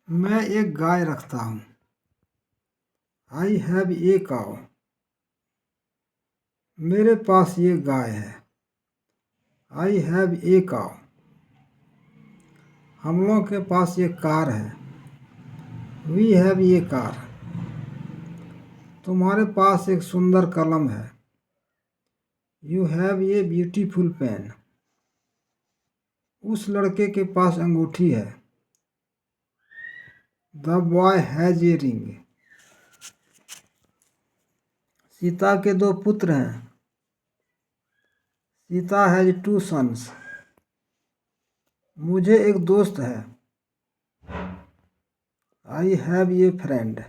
मैं एक गाय रखता हूँ। I have a cow. मेरे पास ये गाय है। I have a cow. हम लोगों के पास ये कार है। वी हैव ये कार। तुम्हारे पास एक सुंदर कलम है। You have a beautiful pen. उस लड़के के पास अंगूठी है। The boy has a ring. Sita के दो पुत्र हैं। Sita has two sons. मुझे एक दोस्त है। I have a friend.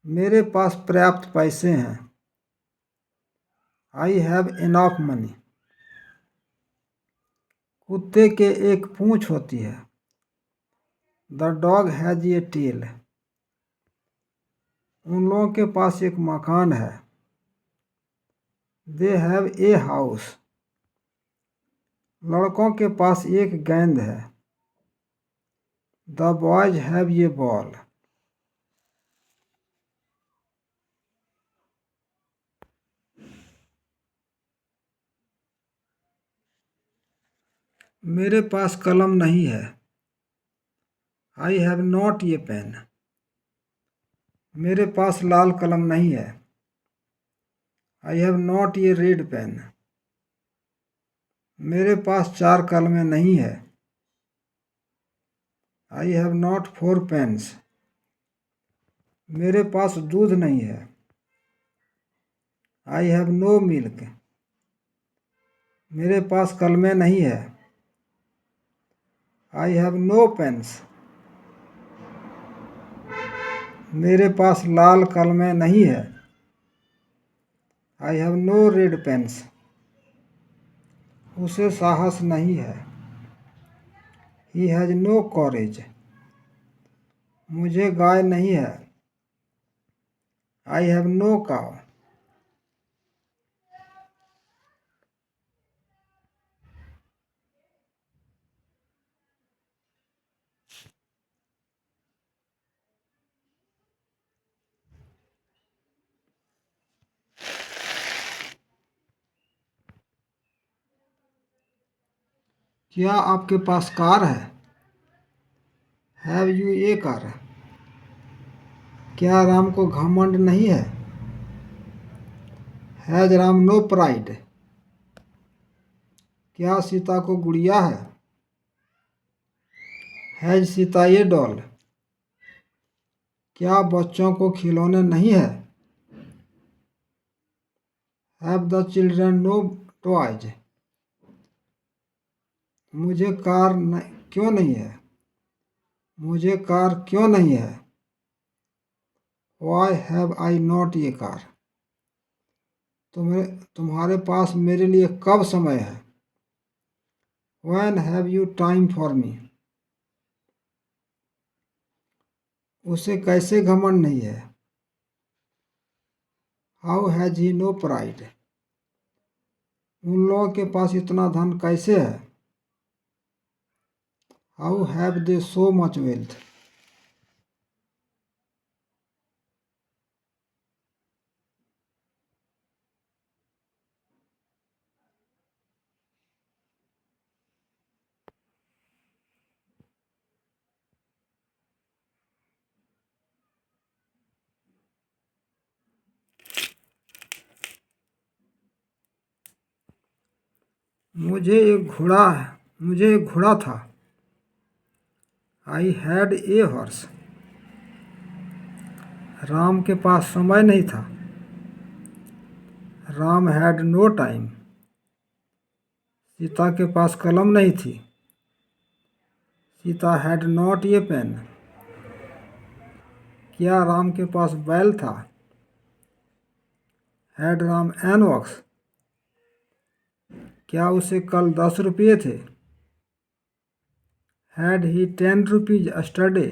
मेरे पास पर्याप्त पैसे हैं। I have enough money. कुत्ते के एक पूंछ होती है। The dog has a tail. उन लोगों के पास एक मकान है। They have a house. लड़कों के पास एक गेंद है। The boys have a ball. मेरे पास कलम नहीं है। I have not a pen. मेरे पास लाल कलम नहीं है। I have not a red pen. मेरे पास 4 कलमें नहीं है। I have not 4 pens. मेरे पास दूध नहीं है। I have no milk. मेरे पास कलमें नहीं है। I have no pens. मेरे पास लाल कलमें नहीं है। I have no red pens. उसे साहस नहीं है। He has no courage. मुझे गाय नहीं है। I have no cow. क्या आपके पास कार है? Have you a car? क्या राम को घमंड नहीं है? Has Ram no pride? क्या सीता को गुड़िया है? Has Sita a doll? क्या बच्चों को खिलौने नहीं है? Have the children no toys? मुझे कार क्यों नहीं है? मुझे कार क्यों नहीं है? Why have I not a car? तुम्हारे पास मेरे लिए कब समय है? When have you time for me? उसे कैसे घमंड नहीं है? How has he no pride? उन लोगों के पास इतना धन कैसे है? How have they so much wealth? मुझे एक घोड़ा था। I had a horse. Ram के पास समय नहीं था। Ram had no time. Sita के पास कलम नहीं थी। Sita had not a pen. क्या राम के पास बैल था? Had Ram an ox? क्या उसे कल 10 रुपये थे? Had he 10 rupees yesterday?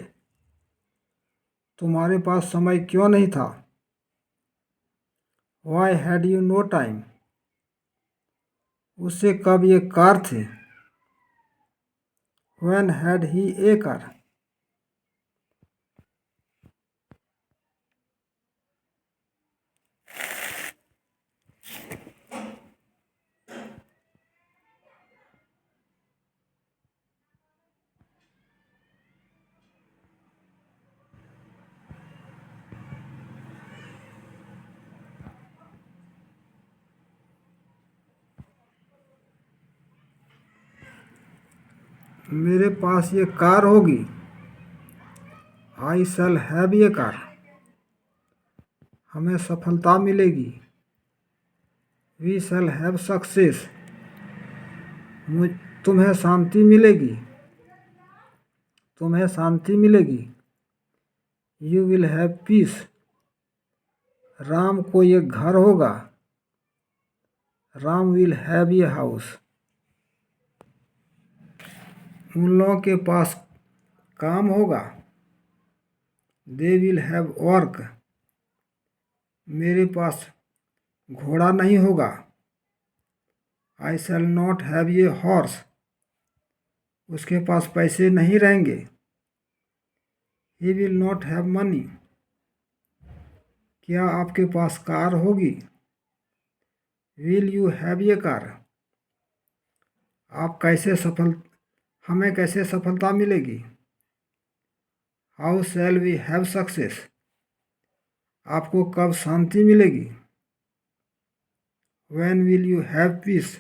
तुम्हारे पास समय क्यों नहीं था? Why had you no time? उससे कब ये कार थी? When had he a car? मेरे पास ये कार होगी। आई शैल हैव ये कार। हमें सफलता मिलेगी। We shall have success. मुझ तुम्हें शांति मिलेगी। तुम्हें शांति मिलेगी। You will have peace. Ram को ये घर होगा। राम विल हैव ये हाउस। उन लोगों के पास काम होगा। They will have work. मेरे पास घोड़ा नहीं होगा। आई शैल नॉट हैव ये हॉर्स। उसके पास पैसे नहीं रहेंगे। He will not have money. क्या आपके पास कार होगी। विल यू हैव ये कार। आप कैसे सफल हमें कैसे सफलता मिलेगी। How shall we have success. आपको कब शांति मिलेगी। When will you have peace.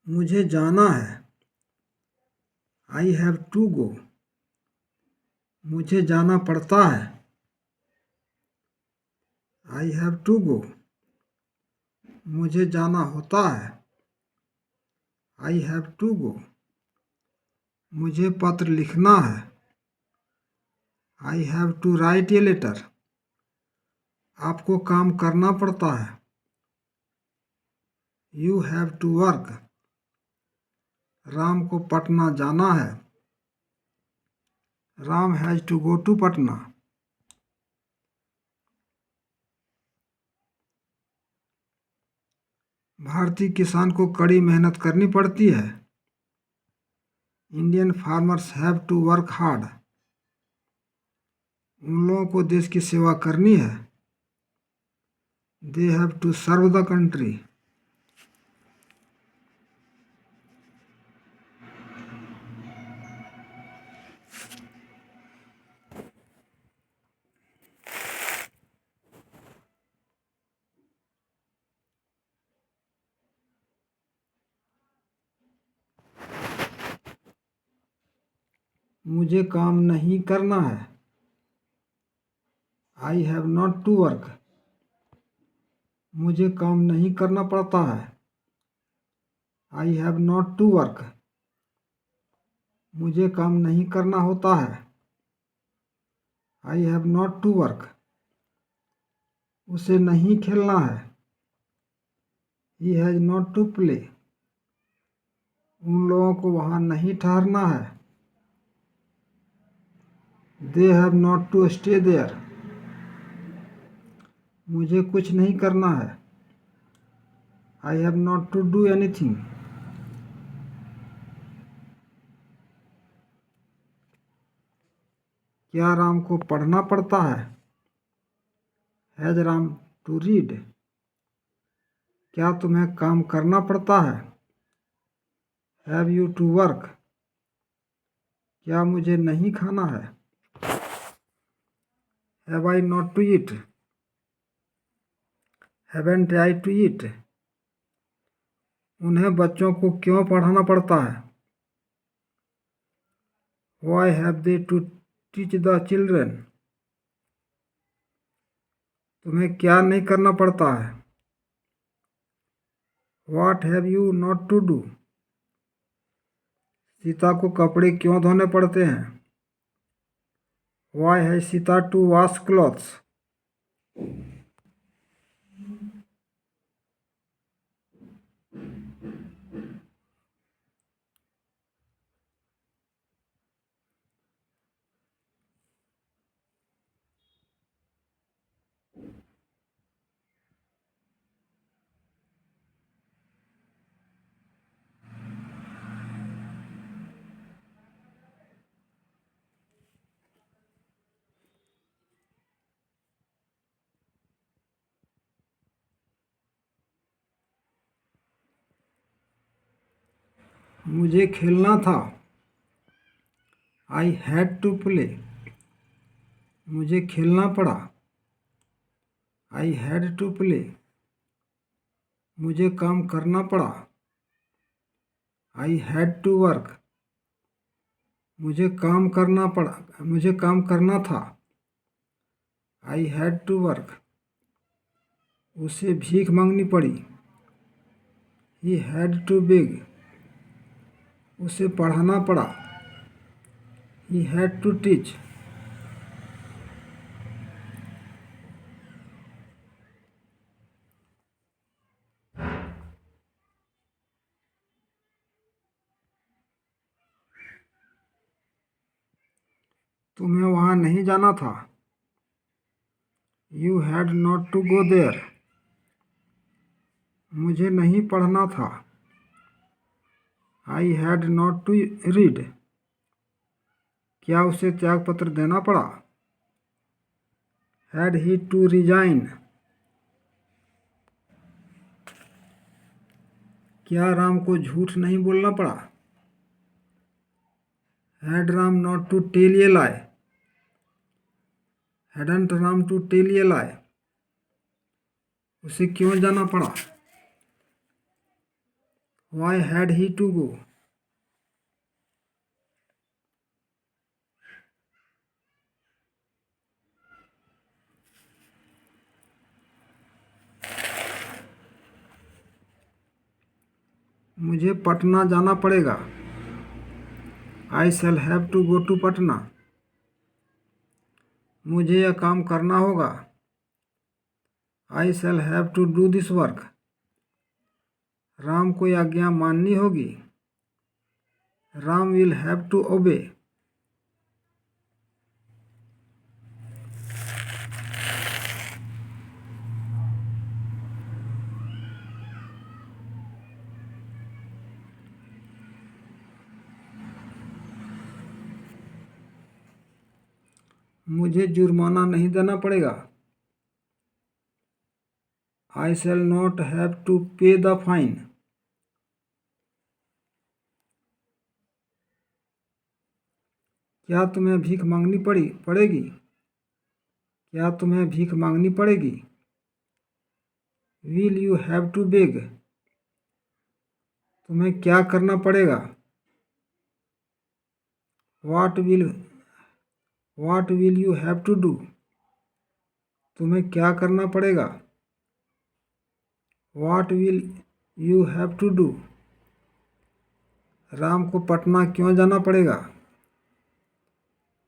मुझे जाना है। I have to go. मुझे जाना पड़ता है। I have to go. मुझे जाना होता है। I have to go. मुझे पत्र लिखना है। I have to write a letter. आपको काम करना पड़ता है। You have to work. Ram को पटना जाना है। Ram has to go to Patna. भारतीय किसान को कड़ी मेहनत करनी पड़ती है। Indian farmers have to work hard. उन लोगों को देश की सेवा करनी है। They have to serve the country. मुझे काम नहीं करना है। I have not to work. मुझे काम नहीं करना पड़ता है। I have not to work. मुझे काम नहीं करना होता है। I have not to work. उसे नहीं खेलना है। He has not to play. उन लोगों को वहाँ नहीं ठहरना है। They have not to stay there. मुझे कुछ नहीं करना है। I have not to do anything. क्या राम को पढ़ना पड़ता है। Has Ram to read. क्या तुम्हें काम करना पड़ता है। Have you to work. क्या मुझे नहीं खाना है। Have I not to eat. Haven't I to ईट। उन्हें बच्चों को क्यों पढ़ाना पड़ता है। Why have they to teach the children. तुम्हें क्या नहीं करना पड़ता है। What have you not to do. Sita को कपड़े क्यों धोने पड़ते हैं। वाई है सीता टू वॉश क्लॉथ्स। मुझे खेलना था। I had to play. मुझे खेलना पड़ा। I had to play. मुझे काम करना पड़ा। I had to work. मुझे काम करना था। I had to work. उसे भीख मांगनी पड़ी। He had to beg. उसे पढ़ाना पड़ा। He had to teach. तुम्हें वहाँ नहीं जाना था। You had not to go there. मुझे नहीं पढ़ना था। I had not to read. क्या उसे त्यागपत्र देना पड़ा। Had he to resign. क्या राम को झूठ नहीं बोलना पड़ा। Had Ram not to tell a lie. Hadn't Ram to tell a lie. उसे क्यों जाना पड़ा। Why had he to go. मुझे पटना जाना पड़ेगा। I shall have to go to Patna. मुझे यह काम करना होगा। I shall have to do this work. Ram को यह आज्ञा माननी होगी। Ram will have to obey. मुझे जुर्माना नहीं देना पड़ेगा। I shall not have to pay the fine. क्या तुम्हें भीख मांगनी पड़ेगी। क्या तुम्हें भीख मांगनी पड़ेगी। Will you have to beg. तुम्हें क्या करना पड़ेगा। What will you have to do. तुम्हें क्या करना पड़ेगा। What will you have to do. Ram को पटना क्यों जाना पड़ेगा।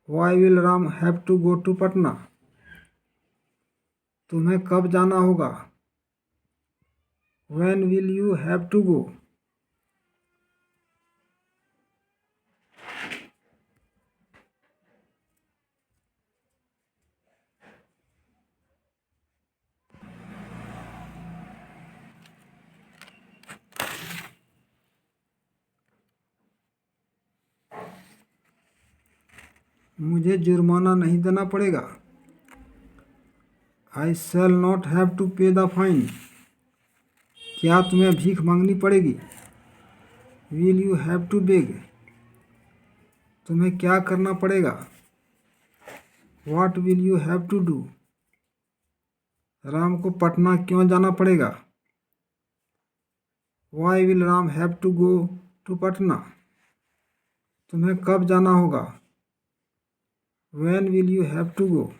Why will Ram have to go to Patna. तुम्हें कब जाना होगा। When will you have to go. मुझे जुर्माना नहीं देना पड़ेगा। I shall not have to pay the fine. क्या तुम्हें भीख मांगनी पड़ेगी। Will you have to beg. तुम्हें क्या करना पड़ेगा। What will you have to do. Ram को पटना क्यों जाना पड़ेगा। Why will Ram have to go to Patna. तुम्हें कब जाना होगा। When will you have to go.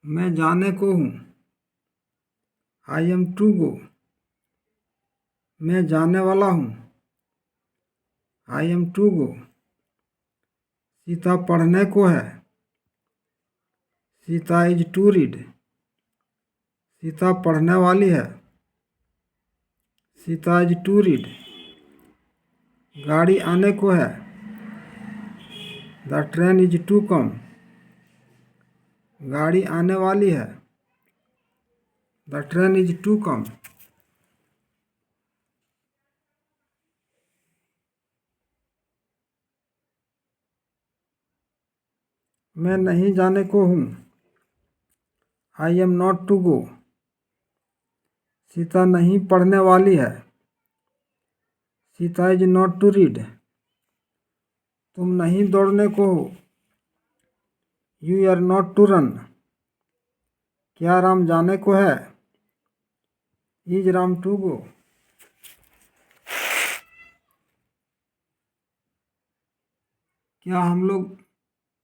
मैं जाने को हूँ। आई एम टू गो, मैं जाने वाला हूँ। I am to go. Sita पढ़ने को है। Sita is to read, Sita पढ़ने वाली है। Sita is to read. गाड़ी आने को है। The train is to come, गाड़ी आने वाली है। The train is to come. मैं नहीं जाने को हूँ। I am not to go. Sita नहीं पढ़ने वाली है। Sita is not to read. तुम नहीं दौड़ने को हो। You are not to run. क्या राम जाने को है। Is Ram to go. क्या हम लोग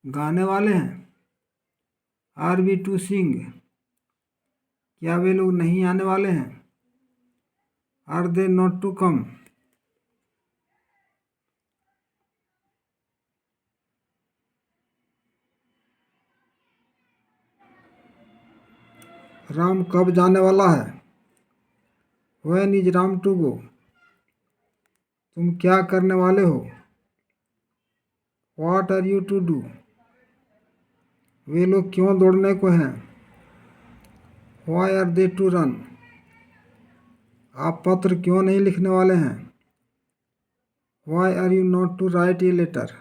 गाने वाले हैं। आर वी टू सिंग, क्या वे लोग नहीं आने वाले हैं। Are they not to come. Ram कब जाने वाला है। When is Ram to go. तुम क्या करने वाले हो। What are you to do. वे लोग क्यों दौड़ने को हैं। Why are they to run. आप पत्र क्यों नहीं लिखने वाले हैं। Why are you not to write a letter.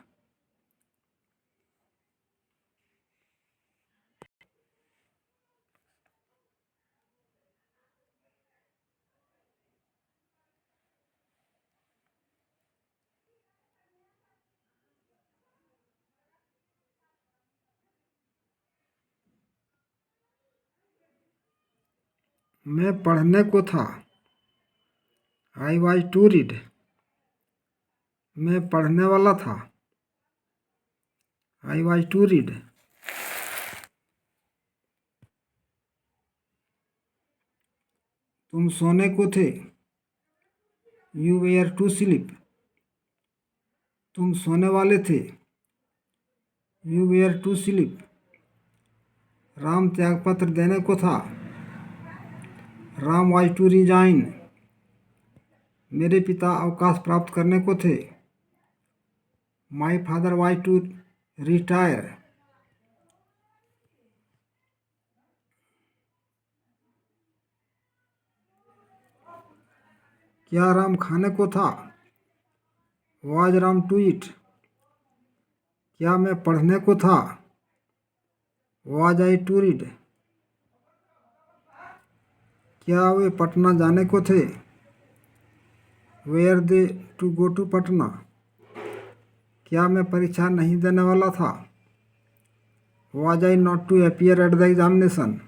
मैं पढ़ने को था। I was to read. मैं पढ़ने वाला था। I was to read. तुम सोने को थे। You were to sleep. तुम सोने वाले थे। You were to sleep. Ram त्यागपत्र देने को था। Ram was to resign. मेरे पिता अवकाश प्राप्त करने को थे। My father was to retire. क्या राम खाने को था। Was Ram to eat. क्या मैं पढ़ने को था। Was I to read. क्या वे पटना जाने को थे। Were they to go to Patna. क्या मैं परीक्षा नहीं देने वाला था। Was I not to appear at the examination.